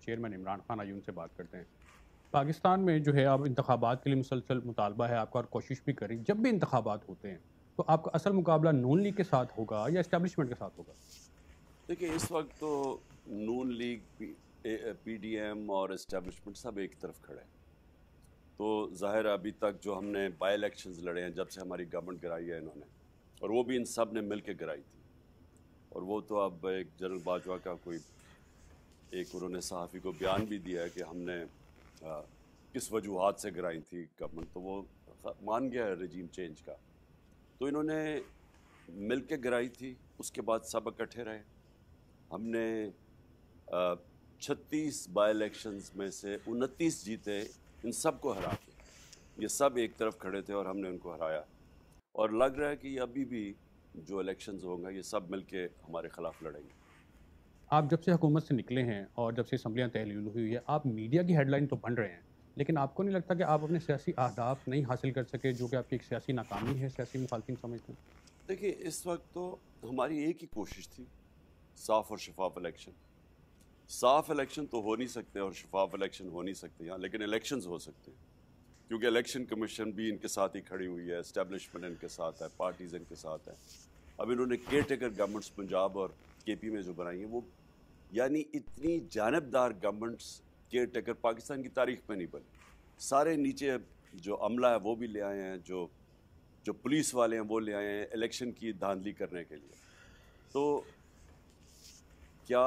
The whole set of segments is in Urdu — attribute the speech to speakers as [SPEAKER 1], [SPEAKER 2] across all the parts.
[SPEAKER 1] چیئرمین عمران خان آئیے ان سے بات کرتے ہیں۔ پاکستان میں جو ہے اب انتخابات کے لیے مسلسل مطالبہ ہے آپ کا اور کوشش بھی کریں، جب بھی انتخابات ہوتے ہیں تو آپ کا اصل مقابلہ نون لیگ کے ساتھ ہوگا یا اسٹیبلشمنٹ کے ساتھ ہوگا؟
[SPEAKER 2] دیکھیں اس وقت تو نون لیگ پی ڈی ایم اور اسٹیبلشمنٹ سب ایک طرف کھڑے ہیں، تو ظاہر ہے ابھی تک جو ہم نے بائی الیکشنز لڑے ہیں جب سے ہماری گورنمنٹ گرائی ہے انہوں نے، اور وہ بھی ان سب نے مل کے گرائی تھی، اور وہ تو اب ایک جنرل باجوہ کا کوئی ایک انہوں نے صحافی کو بیان بھی دیا ہے کہ ہم نے کس وجوہات سے گرائی تھی گورنمنٹ، تو وہ مان گیا ہے رجیم چینج کا، تو انہوں نے مل کے گرائی تھی، اس کے بعد سب اکٹھے رہے۔ ہم نے 36 بائی الیکشنز میں سے 29 جیتے، ان سب کو ہرا کے، یہ سب ایک طرف کھڑے تھے اور ہم نے ان کو ہرایا، اور لگ رہا ہے کہ یہ ابھی بھی جو الیکشنز ہوں گے یہ سب مل کے ہمارے خلاف لڑیں گے۔
[SPEAKER 1] آپ جب سے حکومت سے نکلے ہیں اور جب سے اسمبلیاں تحلیل ہوئی ہے، آپ میڈیا کی ہیڈ لائن تو بن رہے ہیں، لیکن آپ کو نہیں لگتا کہ آپ اپنے سیاسی اہداف نہیں حاصل کر سکے جو کہ آپ کی ایک سیاسی ناکامی ہے، سیاسی مخالفین سمجھتے ہیں؟
[SPEAKER 2] دیکھیں اس وقت تو ہماری ایک ہی کوشش تھی، صاف اور شفاف الیکشن۔ صاف الیکشن تو ہو نہیں سکتے اور شفاف الیکشن ہو نہیں سکتے ہاں، لیکن الیکشنز ہو سکتے ہیں، کیونکہ الیکشن کمیشن بھی ان کے ساتھ ہی کھڑی ہوئی ہے، اسٹیبلشمنٹ ان کے ساتھ ہے، پارٹیز ان کے ساتھ ہیں۔ اب انہوں نے کیئر ٹیکر گورنمنٹس پنجاب اور کے پی میں جو بنائی ہیں، وہ یعنی اتنی جانبدار گورنمنٹس کیئر ٹیکر پاکستان کی تاریخ میں نہیں بنی۔ سارے نیچے جو عملہ ہے وہ بھی لے آئے ہیں، جو پولیس والے ہیں وہ لے آئے ہیں الیکشن کی دھاندلی کرنے کے لیے۔ تو کیا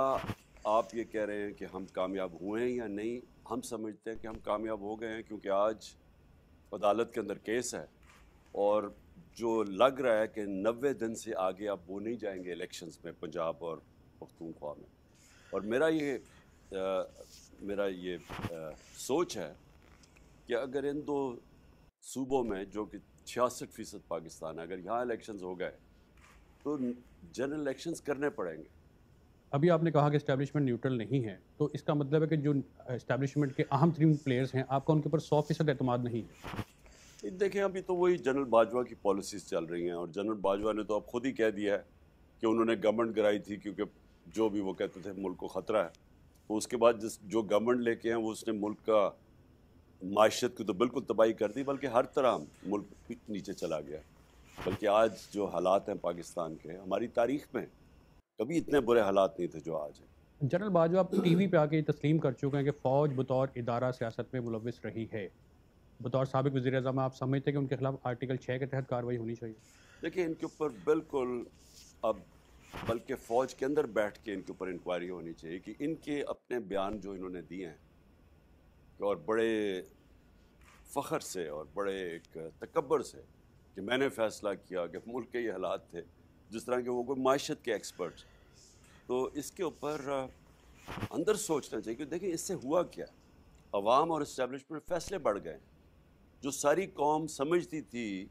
[SPEAKER 2] آپ یہ کہہ رہے ہیں کہ ہم کامیاب ہوئے ہیں یا نہیں؟ ہم سمجھتے ہیں کہ ہم کامیاب ہو گئے ہیں، کیونکہ آج عدالت کے اندر کیس ہے، اور جو لگ رہا ہے کہ 90 دن سے آگے اب وہ نہیں جائیں گے الیکشنز میں پنجاب اور پختونخوا میں، اور میرا یہ سوچ ہے کہ اگر ان دو صوبوں میں جو کہ 66% پاکستان ہے، اگر یہاں الیکشنز ہو گئے تو جنرل الیکشنز کرنے پڑیں گے۔
[SPEAKER 1] ابھی آپ نے کہا کہ اسٹیبلشمنٹ نیوٹرل نہیں ہے، تو اس کا مطلب ہے کہ جو اسٹیبلشمنٹ کے اہم ترین پلیئرز ہیں آپ کا ان کے اوپر 100% اعتماد نہیں ہے؟
[SPEAKER 2] دیکھیں ابھی تو وہی جنرل باجوہ کی پالیسیز چل رہی ہیں، اور جنرل باجوہ نے تو اب خود ہی کہہ دیا ہے کہ انہوں نے گورنمنٹ گرائی تھی کیونکہ جو بھی وہ کہتے تھے ملک کو خطرہ ہے، تو اس کے بعد جو گورنمنٹ لے کے ہیں وہ اس نے ملک کا معیشت کی تو بالکل تباہی کر دی، بلکہ ہر طرح ملک نیچے چلا گیا، بلکہ آج جو حالات ہیں پاکستان کے، ہماری تاریخ میں کبھی اتنے برے حالات نہیں تھے جو آج ہیں۔
[SPEAKER 1] جنرل باجوہ آپ ٹی وی پہ آ کے تسلیم کر چکے ہیں کہ فوج بطور ادارہ سیاست میں ملوث رہی ہے، بطور سابق وزیر اعظم آپ سمجھتے ہیں کہ ان کے خلاف آرٹیکل 6 کے تحت کارروائی ہونی چاہیے؟
[SPEAKER 2] دیکھیں ان کے اوپر بالکل اب بلکہ فوج کے اندر بیٹھ کے ان کے اوپر انکوائری ہونی چاہیے کہ ان کے اپنے بیان جو انہوں نے دیے ہیں اور بڑے فخر سے اور بڑے ایک تکبر سے کہ میں نے فیصلہ کیا کہ ملک کے یہ حالات تھے، جس طرح کہ وہ کوئی معیشت کے ایکسپرٹس، تو اس کے اوپر اندر سوچنا چاہیے کہ دیکھیں اس سے ہوا کیا، عوام اور اسٹیبلشمنٹ فیصلے بڑھ گئے، جو ساری قوم سمجھتی تھی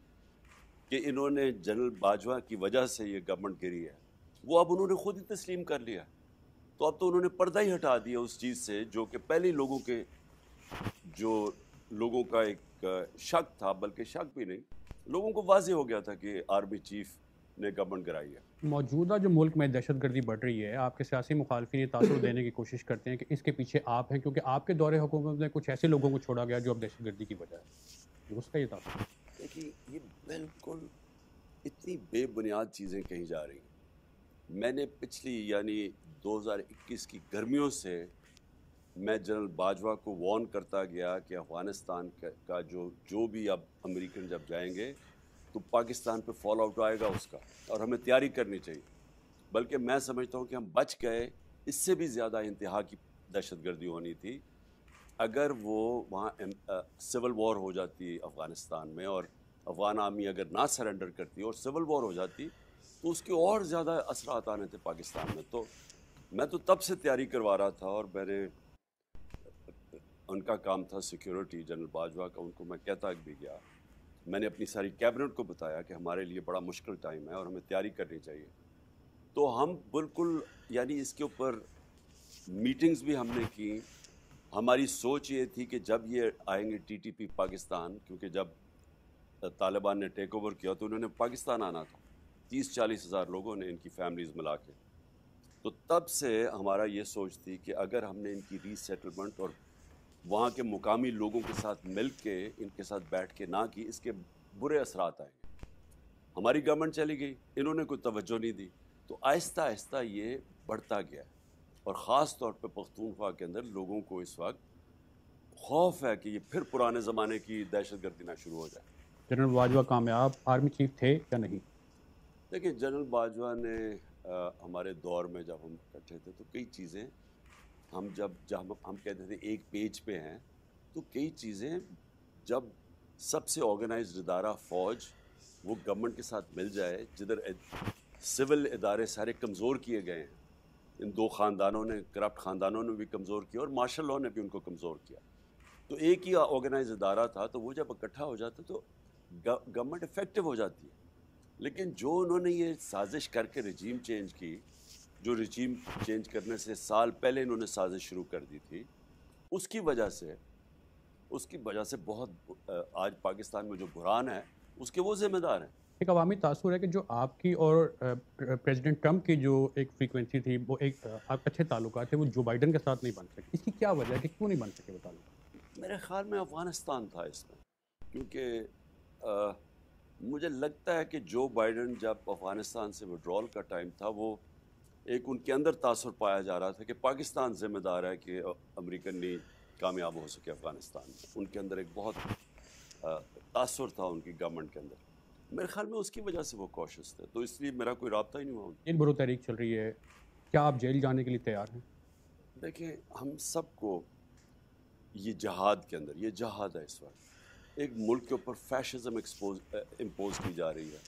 [SPEAKER 2] کہ انہوں نے جنرل باجوہ کی وجہ سے یہ گورنمنٹ گری ہے، وہ اب انہوں نے خود ہی تسلیم کر لیا، تو اب تو انہوں نے پردہ ہی ہٹا دیا اس چیز سے جو کہ پہلے لوگوں کا ایک شک تھا، بلکہ شک بھی نہیں، لوگوں کو واضح ہو گیا تھا کہ آرمی چیف نے گورنمنٹ گرائی ہے۔
[SPEAKER 1] موجودہ جو ملک میں دہشت گردی بڑھ رہی ہے، آپ کے سیاسی مخالفین یہ تاثر دینے کی کوشش کرتے ہیں کہ اس کے پیچھے آپ ہیں کیونکہ آپ کے دور حکومت میں کچھ ایسے لوگوں کو چھوڑا گیا جو اب دہشت گردی کی وجہ ہے، درست ہے یہ تاثر؟
[SPEAKER 2] دیکھیے یہ بالکل اتنی بے بنیاد چیزیں کہی جا رہی ہیں۔ میں نے پچھلی یعنی 2021 کی گرمیوں سے میں جنرل باجوہ کو وارن کرتا گیا کہ افغانستان کا جو بھی اب امریکن جب جائیں گے تو پاکستان پہ فال آؤٹ آئے گا اس کا، اور ہمیں تیاری کرنی چاہیے، بلکہ میں سمجھتا ہوں کہ ہم بچ گئے، اس سے بھی زیادہ انتہا کی دہشت گردی ہونی تھی اگر وہ وہاں سول وار ہو جاتی افغانستان میں، اور افغان آرمی اگر نہ سرنڈر کرتی اور سول وار ہو جاتی تو اس کے اور زیادہ اثرات آنے تھے پاکستان میں۔ تو میں تو تب سے تیاری کروا رہا تھا، اور میں نے ان کا کام تھا سیکیورٹی جنرل باجوہ کا، ان کو میں کہتا بھی گیا، میں نے اپنی ساری کیبنٹ کو بتایا کہ ہمارے لیے بڑا مشکل ٹائم ہے اور ہمیں تیاری کرنی چاہیے، تو ہم بالکل یعنی اس کے اوپر میٹنگز بھی ہم نے کی۔ ہماری سوچ یہ تھی کہ جب یہ آئیں گے ٹی ٹی پی پاکستان، کیونکہ جب طالبان نے ٹیک اوور کیا تو انہوں نے پاکستان آنا تھا، 30-40 ہزار لوگوں نے ان کی فیملیز ملا کے، تو تب سے ہمارا یہ سوچ تھی کہ اگر ہم نے ان کی ری سیٹلمنٹ اور وہاں کے مقامی لوگوں کے ساتھ مل کے ان کے ساتھ بیٹھ کے نہ کی، اس کے برے اثرات آئیں گے۔ ہماری گورنمنٹ چلی گئی، انہوں نے کوئی توجہ نہیں دی، تو آہستہ آہستہ یہ بڑھتا گیا، اور خاص طور پہ پختونخوا کے اندر لوگوں کو اس وقت خوف ہے کہ یہ پھر پرانے زمانے کی دہشت گردی نہ شروع ہو جائے۔
[SPEAKER 1] جنرل باجوہ کامیاب آرمی چیف تھے یا نہیں؟
[SPEAKER 2] دیکھیں، جنرل باجوہ نے ہمارے دور میں جب ہم اکٹھے تھے تو کئی چیزیں جب ہم کہتے تھے ایک پیج پہ ہیں، تو کئی چیزیں جب سب سے آرگنائزڈ ادارہ فوج وہ گورنمنٹ کے ساتھ مل جائے، جدھر سول ادارے سارے کمزور کیے گئے ہیں، ان دو خاندانوں نے، کرپٹ خاندانوں نے بھی کمزور کیا اور مارشل لاء نے بھی ان کو کمزور کیا، تو ایک ہی آرگنائز ادارہ تھا، تو وہ جب اکٹھا ہو جاتا تو گورنمنٹ افیکٹو ہو جاتی ہے۔ لیکن جو انہوں نے یہ سازش کر کے رجیم چینج کی، جو رجیم چینج کرنے سے سال پہلے انہوں نے سازش شروع کر دی تھی، اس کی وجہ سے بہت آج پاکستان میں جو بحران ہے اس کے وہ ذمہ دار ہیں۔
[SPEAKER 1] ایک عوامی تاثر ہے کہ جو آپ کی اور پریزیڈنٹ ٹرمپ کی جو ایک فریکوینسی تھی، وہ ایک آپ اچھے تعلقات تھے، وہ جو بائیڈن کے ساتھ نہیں بن سکے، اس کی کیا وجہ ہے کہ کیوں نہیں بن سکے وہ تعلقات؟
[SPEAKER 2] میرے خیال میں افغانستان تھا اس میں، کیونکہ مجھے لگتا ہے کہ جو بائیڈن جب افغانستان سے وڈرال کا ٹائم تھا، وہ ایک ان کے اندر تاثر پایا جا رہا تھا کہ پاکستان ذمہ دار ہے کہ امریکن نہیں کامیاب ہو سکے افغانستان میں، ان کے اندر ایک بہت تاثر تھا ان کی گورنمنٹ کے اندر، میرے خیال میں اس کی وجہ سے وہ کوشش تھے، تو اس لیے میرا کوئی رابطہ ہی نہیں ہوا۔
[SPEAKER 1] جیل برو تحریک چل رہی ہے، کیا آپ جیل جانے کے لیے تیار ہیں؟
[SPEAKER 2] دیکھیں، ہم سب کو یہ جہاد کے اندر، یہ جہاد ہے اس وقت، ایک ملک کے اوپر فیشزم امپوز کی جا رہی ہے،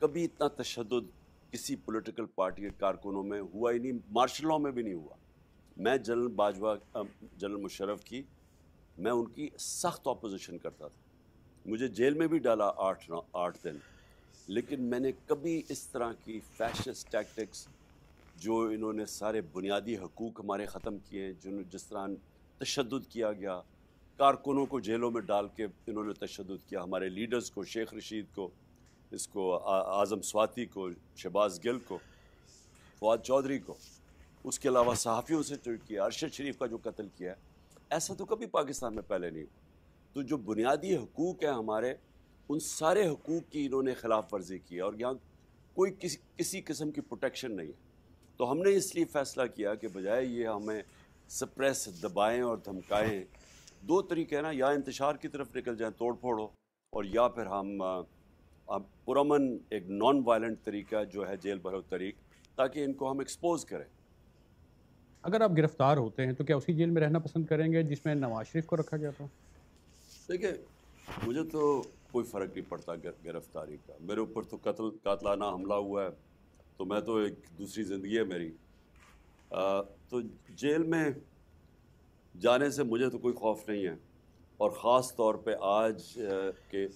[SPEAKER 2] کبھی اتنا تشدد کسی پولیٹیکل پارٹی کے کارکنوں میں ہوا ہی نہیں، مارشل لاء میں بھی نہیں ہوا۔ میں جنرل باجوہ، جنرل مشرف کی، میں ان کی سخت اپوزیشن کرتا تھا، مجھے جیل میں بھی ڈالا 8 دن، لیکن میں نے کبھی اس طرح کی فیشسٹ ٹیکٹکس، جو انہوں نے سارے بنیادی حقوق ہمارے ختم کیے، جس طرح تشدد کیا گیا، کارکنوں کو جیلوں میں ڈال کے انہوں نے تشدد کیا، ہمارے لیڈرز کو، شیخ رشید کو، اس کو اعظم سواتی کو، شہباز گل کو، فواد چودھری کو، اس کے علاوہ صحافیوں سے جو کیا، ارشد شریف کا جو قتل کیا ہے، ایسا تو کبھی پاکستان میں پہلے نہیں ہوا۔ تو جو بنیادی حقوق ہیں ہمارے، ان سارے حقوق کی انہوں نے خلاف ورزی کی ہے، اور یہاں کوئی کسی قسم کی پروٹیکشن نہیں ہے۔ تو ہم نے اس لیے فیصلہ کیا کہ بجائے یہ ہمیں سپریس، دبائیں اور دھمکائیں، دو طریقے ہیں نا، یا انتشار کی طرف نکل جائیں، توڑ پھوڑ ہو، اور یا پھر ہم پرامن ایک نان وائلنٹ طریقہ جو ہے جیل بھرو طریق، تاکہ ان کو ہم ایکسپوز کریں۔
[SPEAKER 1] اگر آپ گرفتار ہوتے ہیں تو کیا اسی جیل میں رہنا پسند کریں گے جس میں نواز شریف کو رکھا گیا تھا؟
[SPEAKER 2] دیکھیں، مجھے تو کوئی فرق نہیں پڑتا گرفتاری کا، میرے اوپر تو قاتلانہ حملہ ہوا ہے، تو میں تو ایک دوسری زندگی ہے میری، تو جیل میں جانے سے مجھے تو کوئی خوف نہیں ہے، اور خاص طور پہ آج کے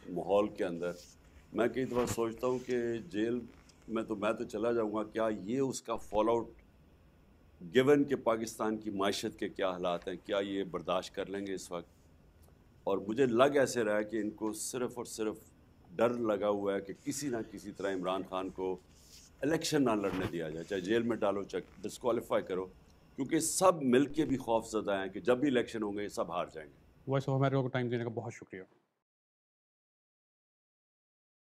[SPEAKER 2] ماحول کے اندر میں کئی دفعہ سوچتا ہوں کہ جیل میں تو میں چلا جاؤں گا، کیا یہ اس کا فال آؤٹ، گیون کہ پاکستان کی معیشت کے کیا حالات ہیں، کیا یہ برداشت کر لیں گے اس وقت؟ اور مجھے لگ ایسے رہا ہے کہ ان کو صرف اور صرف ڈر لگا ہوا ہے کہ کسی نہ کسی طرح عمران خان کو الیکشن نہ لڑنے دیا جائے، چاہے جیل میں ڈالو، چاہے ڈسکوالیفائی کرو، کیونکہ سب مل کے بھی خوف زدہ ہیں کہ جب بھی الیکشن ہوں گے یہ سب ہار جائیں گے۔
[SPEAKER 1] وائس آف امریکہ کو ٹائم دینے کا بہت شکریہ۔